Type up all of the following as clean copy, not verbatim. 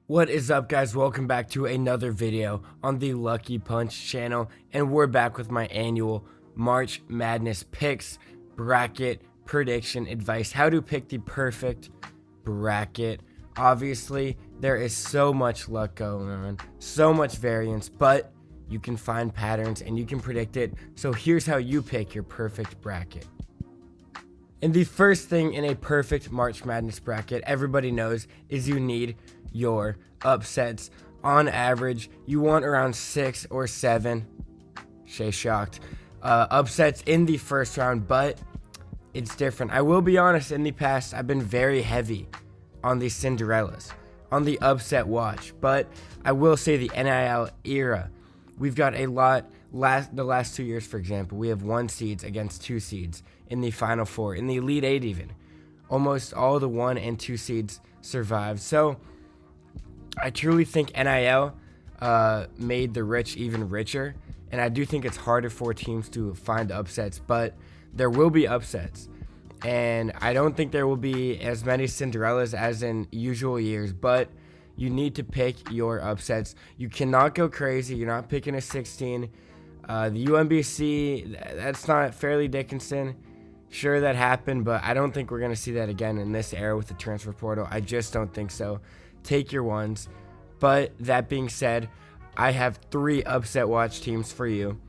What is up, guys? Welcome back to another video on the Lucky Punch channel, and we're back with my annual March Madness picks, bracket, prediction advice, how to pick the perfect bracket. Obviously, there is so much luck going on, so much variance, but you can find patterns and you can predict it. So here's how you pick your perfect bracket. And the first thing in a perfect March Madness bracket, everybody knows, is you need your upsets. On average, you want around 6 or 7, Shay shocked, upsets in the first round, but it's different. I will be honest, in the past, I've been very heavy on the Cinderellas, on the upset watch, but I will say the NIL era, we've got a lot. The last 2 years, for example, we have 1 seeds against 2 seeds in the Final Four, in the Elite Eight even. Almost all the 1 and 2 seeds survived. So I truly think NIL made the rich even richer, and I do think it's harder for teams to find upsets, but there will be upsets. And I don't think there will be as many Cinderellas as in usual years, but you need to pick your upsets. You cannot go crazy. You're not picking a 16. The UMBC, that's not Fairleigh Dickinson. Sure, that happened, but I don't think we're going to see that again in this era with the transfer portal. I just don't think so. Take your ones. But that being said, I have 3 upset watch teams for you,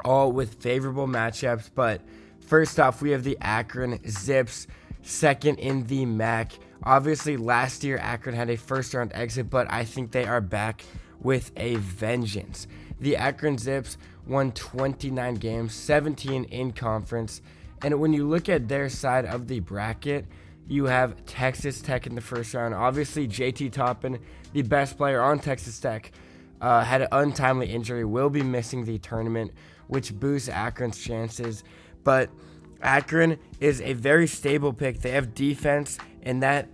all with favorable matchups. But first off, we have the Akron Zips, second in the MAC. Obviously, last year, Akron had a first-round exit, but I think they are back with a vengeance. The Akron Zips won 29 games, 17 in conference. And when you look at their side of the bracket, you have Texas Tech in the first round. Obviously, JT Toppin, the best player on Texas Tech, had an untimely injury, will be missing the tournament, which boosts Akron's chances. But Akron is a very stable pick. They have defense, and that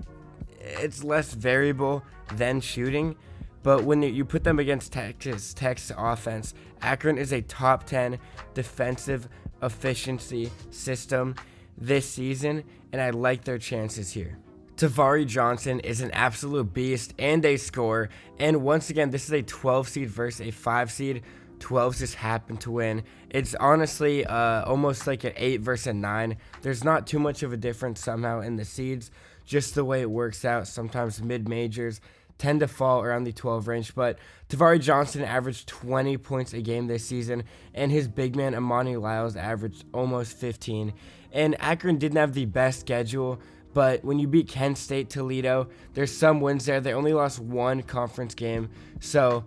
it's less variable than shooting. But when you put them against Texas Tech's offense, Akron is a top 10 defensive efficiency system this season, and I like their chances here. Tavari Johnson is an absolute beast and a scorer, and once again, this is a 12 seed versus a 5 seed. 12s just happen to win. It's honestly almost like an 8 versus a 9. There's not too much of a difference somehow in the seeds, just the way it works out. Sometimes mid-majors tend to fall around the 12 range, but Tavari Johnson averaged 20 points a game this season, and his big man Amani Lyles averaged almost 15. And Akron didn't have the best schedule, but when you beat Kent State, Toledo, there's some wins there. They only lost 1 conference game, so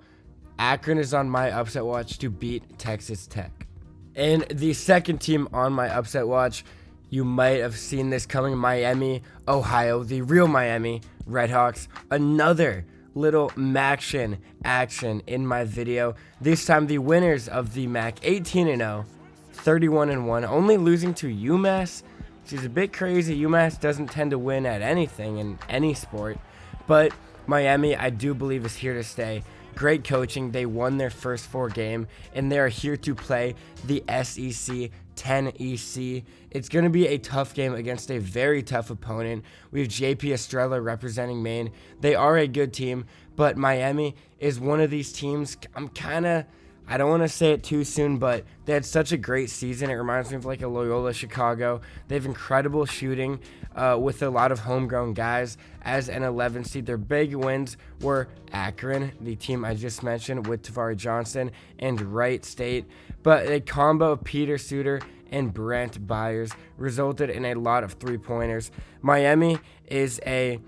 Akron is on my upset watch to beat Texas Tech. And the second team on my upset watch, you might have seen this coming, Miami, Ohio, the real Miami Redhawks. Another little MACtion action in my video. This time the winners of the MAC, 18-0, 31-1, only losing to UMass, which is a bit crazy. UMass doesn't tend to win at anything in any sport, but Miami, I do believe, is here to stay. Great coaching. They won their first 4 games, and they are here to play the SEC 10EC. It's going to be a tough game against a very tough opponent. We have JP Estrella representing Maine. They are a good team, but Miami is one of these teams. I don't want to say it too soon, but they had such a great season. It reminds me of like a Loyola Chicago. They have incredible shooting with a lot of homegrown guys as an 11 seed. Their big wins were Akron, the team I just mentioned with Tavari Johnson, and Wright State. But a combo of Peter Suter and Brent Byers resulted in a lot of 3-pointers. Miami is a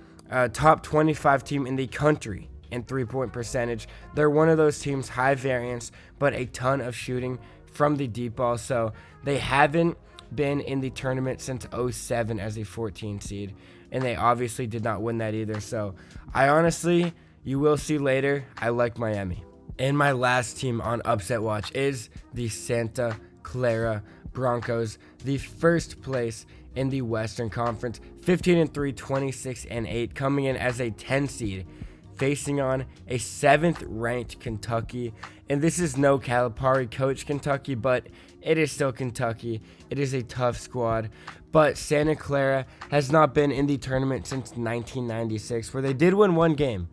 top 25 team in the country and 3-point percentage. They're one of those teams, high variance, but a ton of shooting from the deep ball. So they haven't been in the tournament since 07 as a 14 seed, and they obviously did not win that either. So I honestly, you will see later, I like Miami. And my last team on upset watch is the Santa Clara Broncos, the first place in the Western Conference, 15-3, 26-8, coming in as a 10 seed, facing on a 7th ranked Kentucky. And this is no Calipari coach Kentucky, but it is still Kentucky. It is a tough squad. But Santa Clara has not been in the tournament since 1996, where they did win 1 game.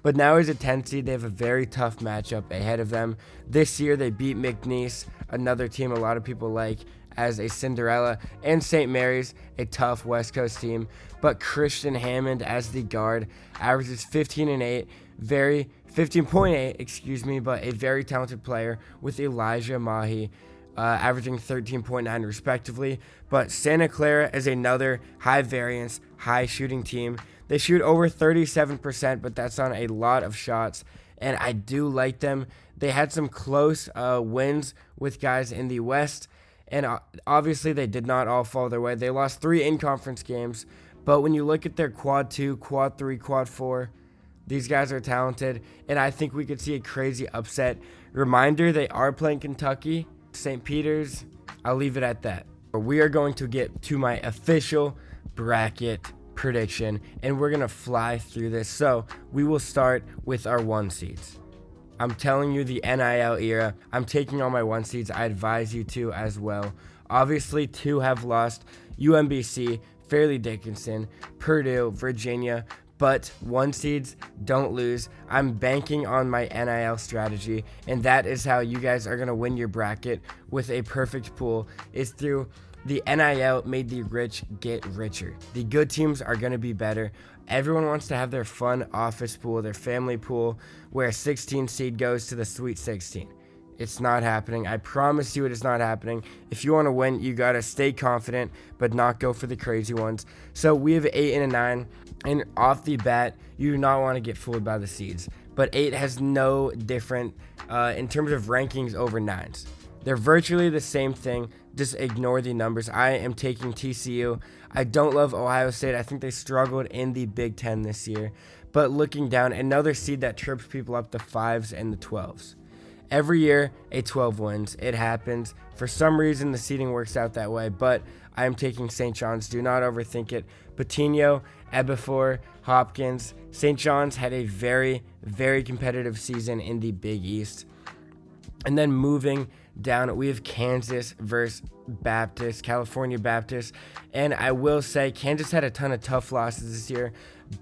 But now as a 10 seed, they have a very tough matchup ahead of them. This year, they beat McNeese, another team a lot of people like as a Cinderella, and St. Mary's, a tough West Coast team. But Christian Hammond as the guard averages 15.8, 15.8, but a very talented player with Elijah Mahi, averaging 13.9 respectively. But Santa Clara is another high variance, high shooting team. They shoot over 37%, but that's on a lot of shots, and I do like them. They had some close wins with guys in the West, and obviously they did not all fall their way. They lost 3 in-conference games, but when you look at their quad 2, quad 3, quad 4, these guys are talented, and I think we could see a crazy upset. Reminder, they are playing Kentucky, St. Peter's. I'll leave it at that. We are going to get to my official bracket prediction, and we're going to fly through this. So we will start with our 1 seeds. I'm telling you, the NIL era, I'm taking all my 1 seeds. I advise you to as well. Obviously, 2 have lost: UMBC, Fairleigh Dickinson, Purdue, Virginia. But 1 seeds don't lose. I'm banking on my NIL strategy, and that is how you guys are going to win your bracket with a perfect pool, is through the NIL made the rich get richer. The good teams are going to be better. Everyone wants to have their fun office pool, their family pool, where a 16 seed goes to the Sweet 16. It's not happening. I promise you it is not happening. If you want to win, you got to stay confident, but not go for the crazy ones. So we have 8 and a 9, and off the bat, you do not want to get fooled by the seeds. But 8 has no different in terms of rankings over 9s. They're virtually the same thing. Just ignore the numbers. I am taking TCU. I don't love Ohio State. I think they struggled in the Big Ten this year. But looking down, another seed that trips people up, the 5s and the 12s. Every year, a 12 wins. It happens. For some reason, the seeding works out that way, but I am taking St. John's. Do not overthink it. Patino, Ebifor, Hopkins. St. John's had a very, very competitive season in the Big East. And then moving down, we have Kansas versus Baptist, California Baptist. And I will say, Kansas had a ton of tough losses this year.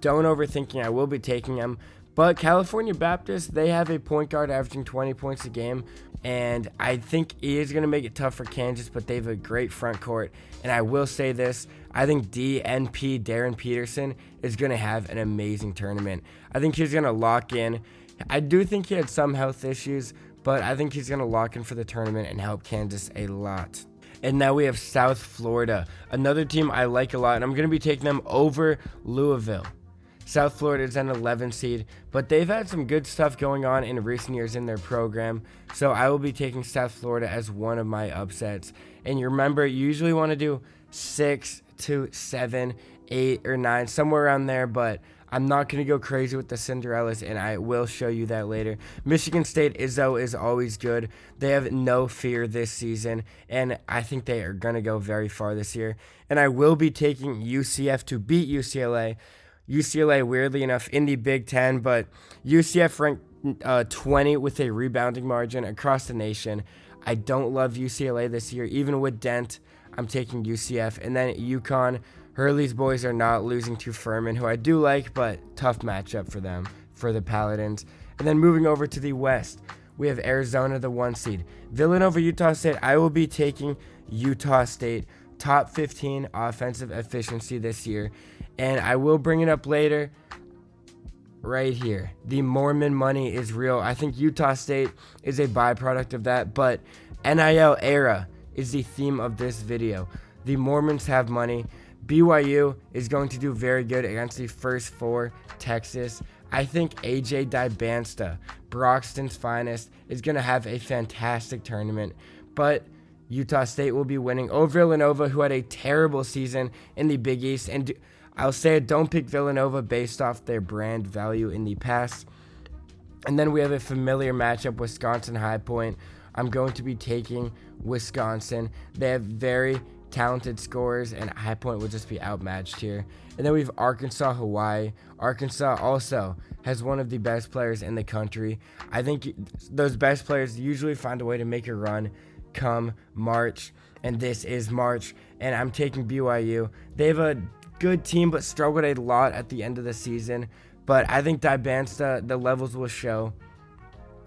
Don't overthink it. I will be taking them. But California Baptist, they have a point guard averaging 20 points a game. And I think he is going to make it tough for Kansas, but they have a great front court. And I will say this, I think DNP, Darren Peterson, is going to have an amazing tournament. I think he's going to lock in. I do think he had some health issues, but I think he's going to lock in for the tournament and help Kansas a lot. And now we have South Florida, another team I like a lot, and I'm going to be taking them over Louisville. South Florida is an 11 seed, but they've had some good stuff going on in recent years in their program, so I will be taking South Florida as one of my upsets. And you remember, you usually want to do 6 to 7, 8, or 9, somewhere around there, but I'm not going to go crazy with the Cinderellas, and I will show you that later. Michigan State Izzo is always good. They have no fear this season, and I think they are going to go very far this year. And I will be taking UCF to beat UCLA. UCLA, weirdly enough, in the Big Ten, but UCF ranked 20 with a rebounding margin across the nation. I don't love UCLA this year. Even with Dent, I'm taking UCF. And then UConn, Hurley's boys are not losing to Furman, who I do like, but tough matchup for them, for the Paladins. And then moving over to the West, we have Arizona, the 1 seed. Villanova, Utah State. I will be taking Utah State. Top 15 offensive efficiency this year. And I will bring it up later right here. The Mormon money is real. I think Utah State is a byproduct of that, but NIL era is the theme of this video. The Mormons have money. BYU is going to do very good against the first 4, Texas. I think AJ Dybansta, Broxton's finest, is going to have a fantastic tournament, but Utah State will be winning over Villanova, who had a terrible season in the Big East. And I'll say it, don't pick Villanova based off their brand value in the past. And then we have a familiar matchup, Wisconsin High Point. I'm going to be taking Wisconsin. They have very talented scorers, and High Point will just be outmatched here. And then we have Arkansas, Hawaii. Arkansas also has one of the best players in the country. I think those best players usually find a way to make a run come March, and this is March, and I'm taking BYU. They have a good team, but struggled a lot at the end of the season, But I think Dybansta, the levels will show.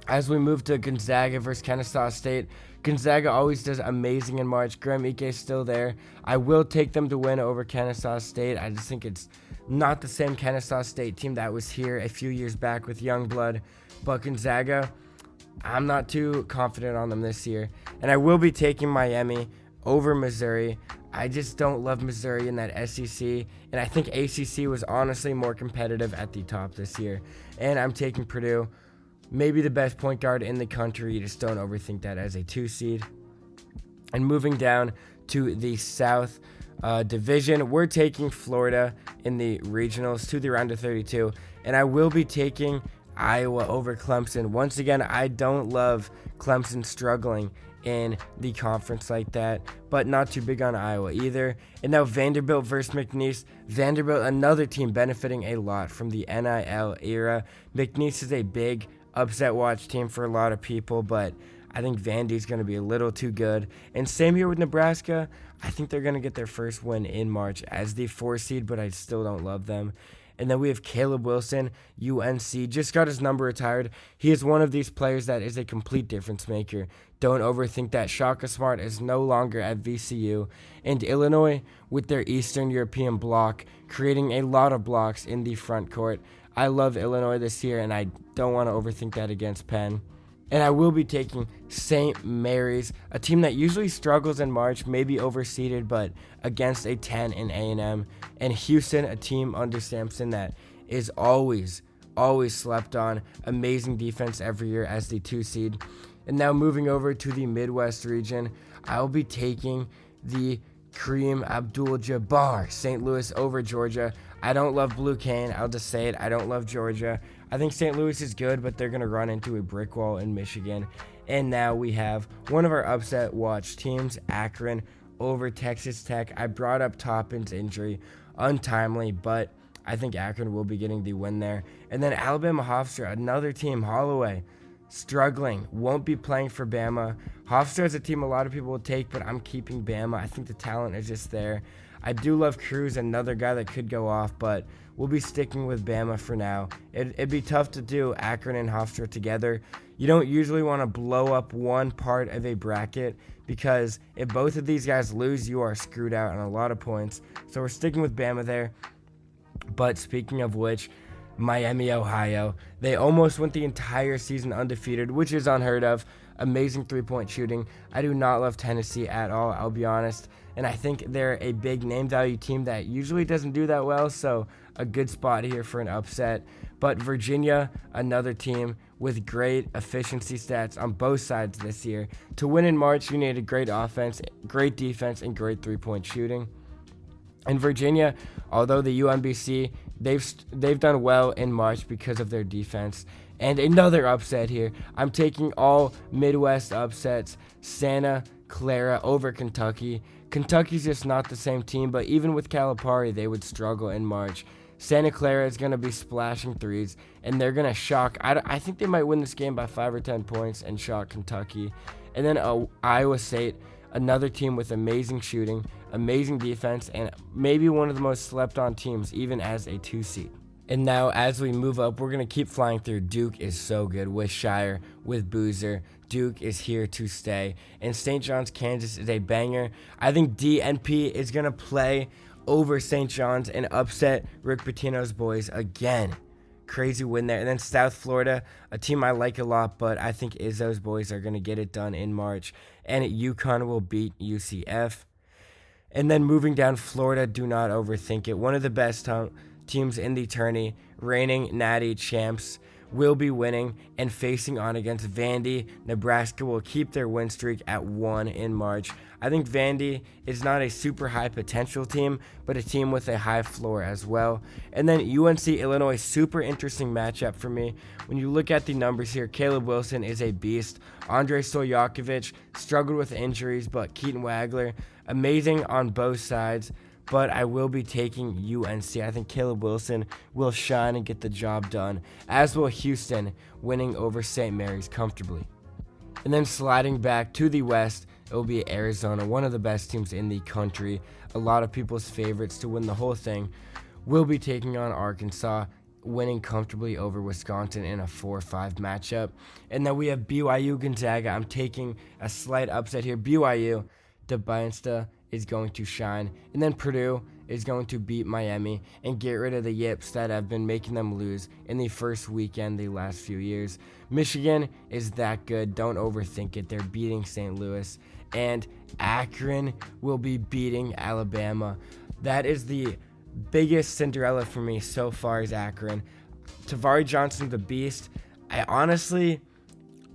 As we move to Gonzaga versus Kennesaw State, Gonzaga always does amazing in March. Graham Ike is still there. I will take them to win over Kennesaw State. I just think it's not the same Kennesaw State team that was here a few years back with Youngblood. But Gonzaga, I'm not too confident on them this year. And I will be taking Miami over Missouri. I just don't love Missouri in that SEC. And I think ACC was honestly more competitive at the top this year. And I'm taking Purdue. Maybe the best point guard in the country. You just don't overthink that as a 2 seed. And moving down to the South Division, we're taking Florida in the regionals to the round of 32. And I will be taking Iowa over Clemson. Once again, I don't love Clemson struggling in the conference like that, but not too big on Iowa either. And now Vanderbilt versus McNeese. Vanderbilt, another team benefiting a lot from the NIL era. McNeese is a big upset watch team for a lot of people, but I think Vandy's going to be a little too good. And same here with Nebraska. I think they're going to get their first win in March as the 4 seed, but I still don't love them. And then we have Caleb Wilson, UNC, just got his number retired. He is one of these players that is a complete difference maker. Don't overthink that. Shaka Smart is no longer at VCU. And Illinois, with their Eastern European block, creating a lot of blocks in the front court. I love Illinois this year, and I don't want to overthink that against Penn. And I will be taking St. Mary's, a team that usually struggles in March, maybe overseeded, but against a 10 in A&M. And Houston, a team under Sampson that is always slept on. Amazing defense every year as the 2 seed. And now moving over to the Midwest region, I will be taking the Kareem Abdul-Jabbar, St. Louis over Georgia. I don't love Blue Cane. I'll just say it. I don't love Georgia. I think St. Louis is good, but they're going to run into a brick wall in Michigan. And now we have one of our upset watch teams, Akron over Texas Tech. I brought up Toppin's injury, untimely, but I think Akron will be getting the win there. And then Alabama Hofstra, another team, Holloway, struggling, won't be playing for Bama. Hofstra is a team a lot of people will take, but I'm keeping Bama. I think the talent is just there. I do love Cruz, another guy that could go off, but we'll be sticking with Bama for now. It'd be tough to do Akron and Hofstra together. You don't usually want to blow up one part of a bracket because if both of these guys lose, you are screwed out on a lot of points. So we're sticking with Bama there. But speaking of which, Miami, Ohio, they almost went the entire season undefeated, which is unheard of. Amazing three-point shooting. I do not love Tennessee at all, I'll be honest. And I think they're a big name value team that usually doesn't do that well, so a good spot here for an upset. But Virginia, another team with great efficiency stats on both sides this year. To win in March, you need a great offense, great defense, and great three-point shooting. And Virginia, although the UMBC, they've done well in March because of their defense. And another upset here. I'm taking all Midwest upsets. Santa Clara over Kentucky. Kentucky's just not the same team, but even with Calipari, they would struggle in March. Santa Clara is going to be splashing threes, and they're going to shock. I think they might win this game by 5 or 10 points and shock Kentucky. And then Iowa State, another team with amazing shooting, amazing defense, and maybe one of the most slept-on teams, even as a 2 seed. And now, as we move up, we're going to keep flying through. Duke is so good with Shire, with Boozer. Duke is here to stay. And St. John's, Kansas is a banger. I think DNP is going to play over St. John's and upset Rick Pitino's boys again. Crazy win there. And then South Florida, a team I like a lot, but I think Izzo's boys are going to get it done in March. And UConn will beat UCF. And then moving down, Florida, do not overthink it. One of the best teams in the tourney, reigning Natty champs, will be winning and facing on against Vandy. Nebraska will keep their win streak at 1 in March. I think Vandy is not a super high potential team, but a team with a high floor as well. And then UNC Illinois, super interesting matchup for me. When you look at the numbers here, Caleb Wilson is a beast. Andrei Stojakovic struggled with injuries, but Keaton Wagler, amazing on both sides. But I will be taking UNC. I think Caleb Wilson will shine and get the job done, as will Houston, winning over St. Mary's comfortably. And then sliding back to the West, it will be Arizona, one of the best teams in the country. A lot of people's favorites to win the whole thing will be taking on Arkansas. winning comfortably over Wisconsin in a 4-5 matchup. And then we have BYU Gonzaga. I'm taking a slight upset here. BYU, Debinsta is going to shine. And then Purdue is going to beat Miami and get rid of the yips that have been making them lose in the first weekend the last few years. Michigan is that good. Don't overthink it. They're beating St. Louis. And Akron will be beating Alabama. That is the biggest Cinderella for me so far is Akron. Tavari Johnson, the beast. I honestly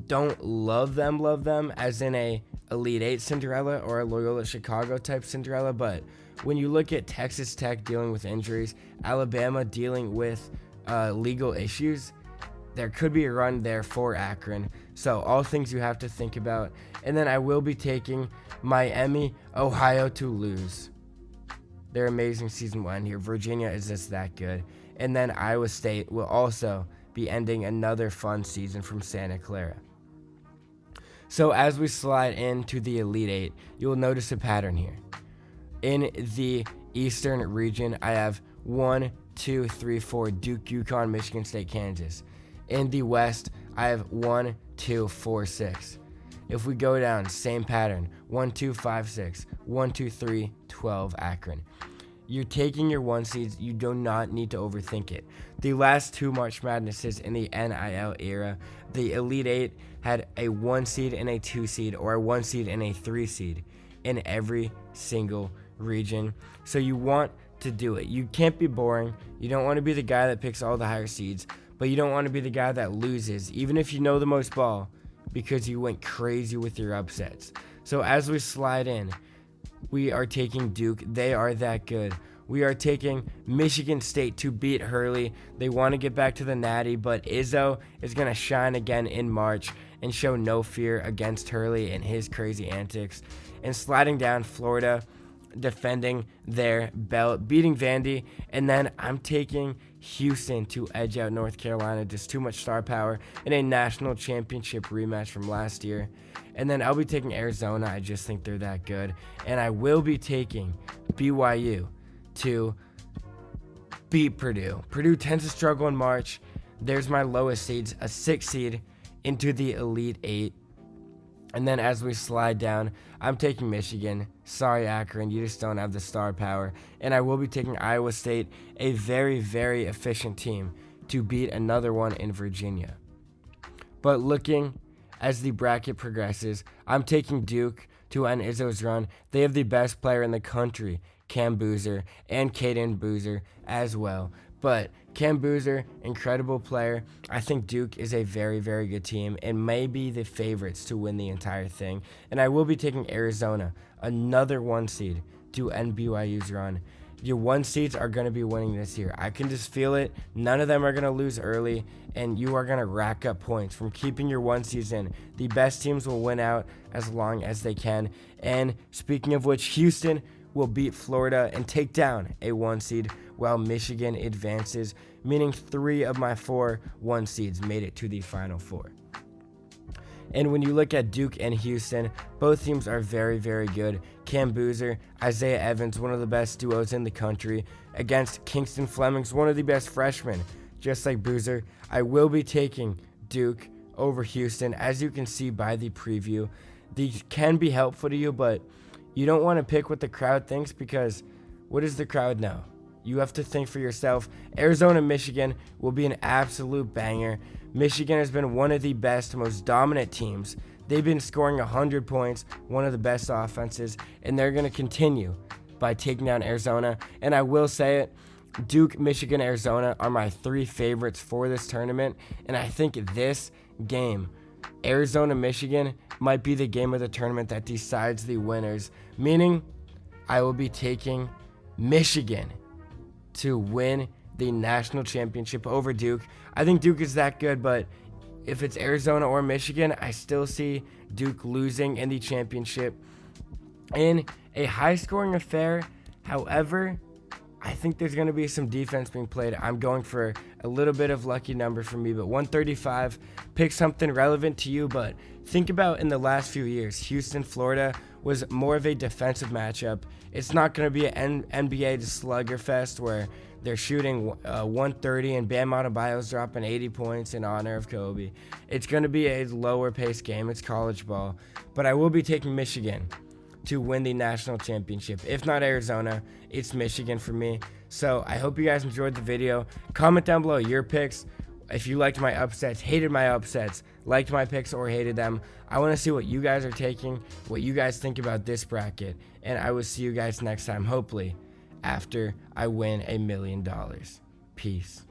don't love them as in a Elite Eight Cinderella or a Loyola Chicago type Cinderella, but when you look at Texas Tech dealing with injuries, Alabama dealing with legal issues, there could be a run there for Akron. So all things you have to think about. And then I will be taking Miami, Ohio to lose. Their amazing season will end here. Virginia is just that good. And then Iowa State will also be ending another fun season from Santa Clara. So as we slide into the Elite Eight, you will notice a pattern here. In the Eastern region, I have 1, 2, 3, 4, Duke, UConn, Michigan State, Kansas. In the West, I have 1, 2, 4, 6. If we go down, same pattern. 1, 2, 5, 6. 1, 2, 3, 12, Akron. You're taking your 1 seeds. You do not need to overthink it. The last 2 March Madnesses in the NIL era, the Elite Eight had a 1 seed and a 2 seed, or a 1 seed and a 3 seed in every single region. So you want to do it. You can't be boring. You don't want to be the guy that picks all the higher seeds, but you don't want to be the guy that loses, even if you know the most ball, because you went crazy with your upsets. So as we slide in, we are taking Duke. They are that good. We are taking Michigan State to beat Hurley. They want to get back to the Natty, but Izzo is going to shine again in March and show no fear against Hurley and his crazy antics. And sliding down, Florida, defending their belt, beating Vandy. And then I'm taking Houston to edge out North Carolina. Just too much star power in a national championship rematch from last year. And then I'll be taking Arizona. I just think they're that good. And I will be taking BYU to beat Purdue. Purdue tends to struggle in March. There's my lowest seeds, a 6 seed into the Elite Eight. And then as we slide down, I'm taking Michigan. Sorry, Akron, you just don't have the star power. And I will be taking Iowa State, a very, very efficient team, to beat another one in Virginia. But looking as the bracket progresses, I'm taking Duke to end Izzo's run. They have the best player in the country, Cam Boozer, and Caden Boozer as well. But Cam Boozer, incredible player. I think Duke is a very, very good team and may be the favorites to win the entire thing. And I will be taking Arizona, another 1 seed, to end BYU's run. Your 1 seeds are going to be winning this year. I can just feel it. None of them are going to lose early, and you are going to rack up points from keeping your 1 seeds in. The best teams will win out as long as they can. And speaking of which, Houston will beat Florida and take down a 1 seed, while Michigan advances, meaning 3 of my 4 1 seeds made it to the Final Four. And when you look at Duke and Houston, both teams are very, very good. Cam Boozer, Isaiah Evans, one of the best duos in the country, against Kingston Flemings, one of the best freshmen, just like Boozer. I will be taking Duke over Houston, as you can see by the preview. These can be helpful to you, but you don't want to pick what the crowd thinks, because what does the crowd know? You have to think for yourself. Arizona, Michigan will be an absolute banger. Michigan has been one of the best, most dominant teams. They've been scoring 100 points, one of the best offenses, and they're going to continue by taking down Arizona. And I will say it, Duke, Michigan, Arizona are my 3 favorites for this tournament. And I think this game, Arizona, Michigan, might be the game of the tournament that decides the winners, meaning I will be taking Michigan to win the national championship over Duke. I think Duke is that good, but if it's Arizona or Michigan, I still see Duke losing in the championship in a high-scoring affair. However, I think there's going to be some defense being played. I'm going for a little bit of lucky number for me, but 135. Pick something relevant to you, but think about in the last few years, Houston, Florida, was more of a defensive matchup. It's not going to be an NBA sluggerfest where they're shooting 130 and Bam Adebayo's dropping 80 points in honor of Kobe. It's going to be a lower paced game. It's college ball. But I will be taking Michigan to win the national championship. If not Arizona, it's Michigan for me. So I hope you guys enjoyed the video. Comment down below your picks. If you liked my upsets, hated my upsets, liked my picks, or hated them. I want to see what you guys are taking, what you guys think about this bracket. And I will see you guys next time, hopefully, after I win $1 million. Peace.